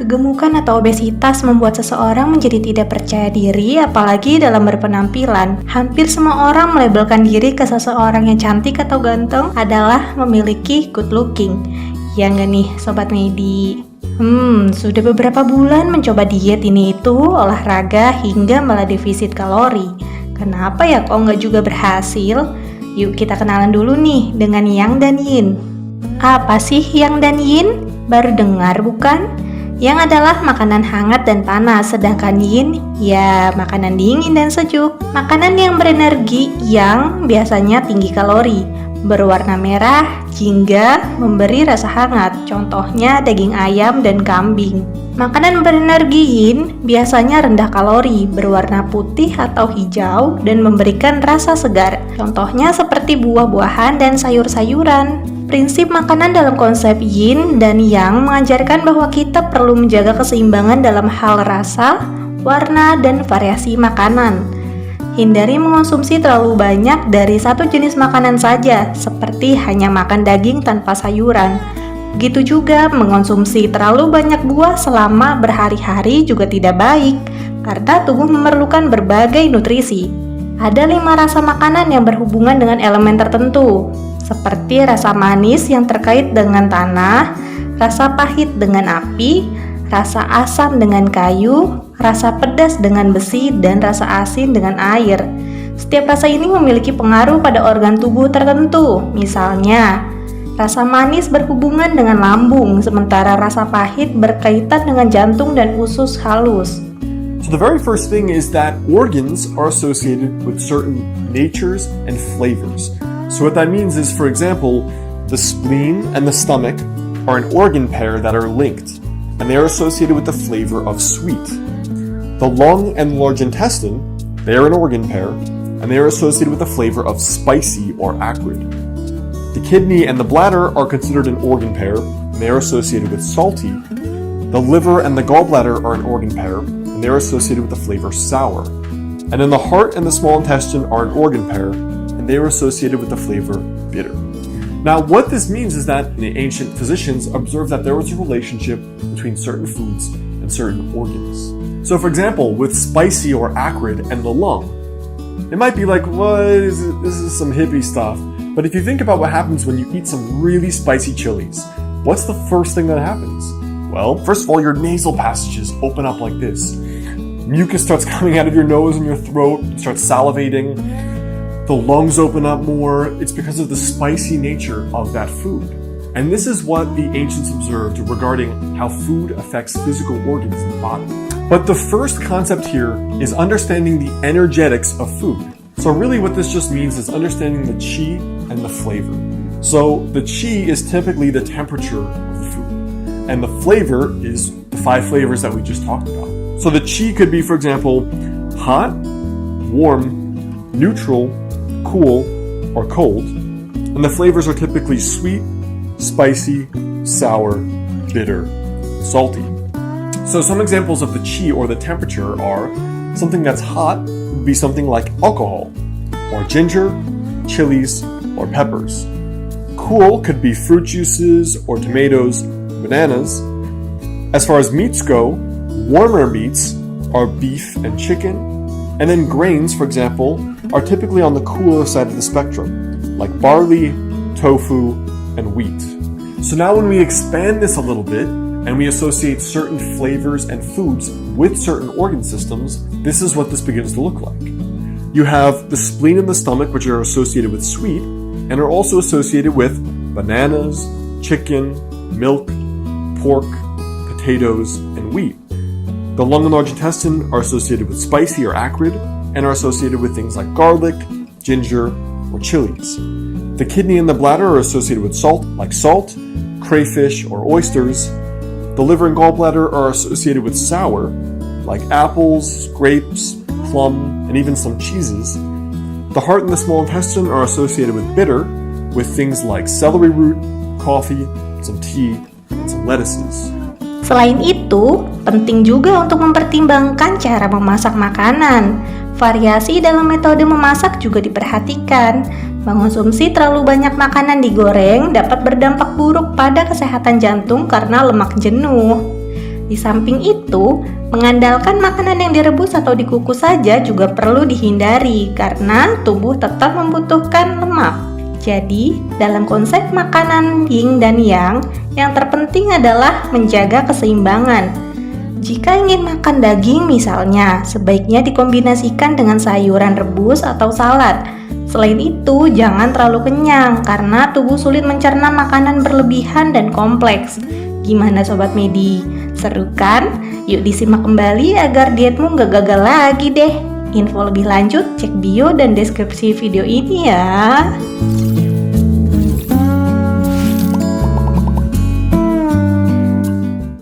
Kegemukan atau obesitas membuat seseorang menjadi tidak percaya diri, apalagi dalam berpenampilan. Hampir semua orang melabelkan diri ke seseorang yang cantik atau ganteng adalah memiliki good looking. Ya nggak nih Sobat Medi? Sudah beberapa bulan mencoba diet ini itu, olahraga hingga malah defisit kalori. Kenapa ya kok nggak juga berhasil? Yuk kita kenalan dulu nih dengan yang dan yin. Apa sih yang dan yin? Baru dengar bukan? Yang adalah makanan hangat dan panas, sedangkan yin, ya makanan dingin dan sejuk. Makanan yang berenergi yang biasanya tinggi kalori, berwarna merah, hingga memberi rasa hangat, contohnya daging ayam dan kambing. Makanan berenergi yin biasanya rendah kalori, berwarna putih atau hijau, dan memberikan rasa segar, contohnya seperti buah-buahan dan sayur-sayuran. Prinsip makanan dalam konsep yin dan yang mengajarkan bahwa kita perlu menjaga keseimbangan dalam hal rasa, warna, dan variasi makanan. Hindari mengonsumsi terlalu banyak dari satu jenis makanan saja, seperti hanya makan daging tanpa sayuran. Begitu juga mengonsumsi terlalu banyak buah selama berhari-hari juga tidak baik, karena tubuh memerlukan berbagai nutrisi. Ada 5 rasa makanan yang berhubungan dengan elemen tertentu, seperti rasa manis yang terkait dengan tanah, rasa pahit dengan api, rasa asam dengan kayu, rasa pedas dengan besi, dan rasa asin dengan air. Setiap rasa ini memiliki pengaruh pada organ tubuh tertentu. Misalnya, rasa manis berhubungan dengan lambung, sementara rasa pahit berkaitan dengan jantung dan usus halus. So the very first thing is that organs are associated with certain natures and flavors. So what that means is, for example, the spleen and the stomach are an organ pair that are linked, and they are associated with the flavor of sweet. The lung and large intestine, they are an organ pair, and they are associated with the flavor of spicy or acrid. The kidney and the bladder are considered an organ pair, and they are associated with salty. The liver and the gallbladder are an organ pair, and they are associated with the flavor sour. And then the heart and the small intestine are an organ pair, and they are associated with the flavor bitter. Now, what this means is that the ancient physicians observed that there was a relationship between certain foods and certain organs. So, for example, with spicy or acrid and the lung, it might be like, this is some hippie stuff. But if you think about what happens when you eat some really spicy chilies, what's the first thing that happens? Well, first of all, your nasal passages open up like this. Mucus starts coming out of your nose and your throat, you start salivating. The lungs open up more. It's because of the spicy nature of that food. And this is what the ancients observed regarding how food affects physical organs in the body. But the first concept here is understanding the energetics of food. So really what this just means is understanding the qi and the flavor. So the qi is typically the temperature of the food, and the flavor is the 5 flavors that we just talked about. So the qi could be, for example, hot, warm, neutral, cool, or cold. And the flavors are typically sweet, spicy, sour, bitter, salty. So some examples of the qi or the temperature are something that's hot would be something like alcohol, or ginger, chilies, or peppers. Cool could be fruit juices or tomatoes, bananas. As far as meats go, warmer meats are beef and chicken, and then grains, for example, are typically on the cooler side of the spectrum, like barley, tofu, and wheat. So now when we expand this a little bit, and we associate certain flavors and foods with certain organ systems, this is what this begins to look like. You have the spleen and the stomach, which are associated with sweet, and are also associated with bananas, chicken, milk, pork, potatoes, and wheat. The lung and large intestine are associated with spicy or acrid, and are associated with things like garlic, ginger, or chilies. The kidney and the bladder are associated with salt, like salt, crayfish, or oysters. The liver and gallbladder are associated with sour, like apples, grapes, plum, and even some cheeses. The heart and the small intestine are associated with bitter, with things like celery root, coffee, some tea, and some lettuces. Selain itu, penting juga untuk mempertimbangkan cara memasak makanan. Variasi dalam metode memasak juga diperhatikan. Mengonsumsi terlalu banyak makanan digoreng dapat berdampak buruk pada kesehatan jantung karena lemak jenuh. Di samping itu, mengandalkan makanan yang direbus atau dikukus saja juga perlu dihindari karena tubuh tetap membutuhkan lemak. Jadi, dalam konsep makanan yin dan yang terpenting adalah menjaga keseimbangan. Jika ingin makan daging misalnya, sebaiknya dikombinasikan dengan sayuran rebus atau salad. Selain itu, jangan terlalu kenyang karena tubuh sulit mencerna makanan berlebihan dan kompleks. Gimana Sobat Medi? Seru kan? Yuk disimak kembali agar dietmu gak gagal lagi deh. Info lebih lanjut cek bio dan deskripsi video ini ya.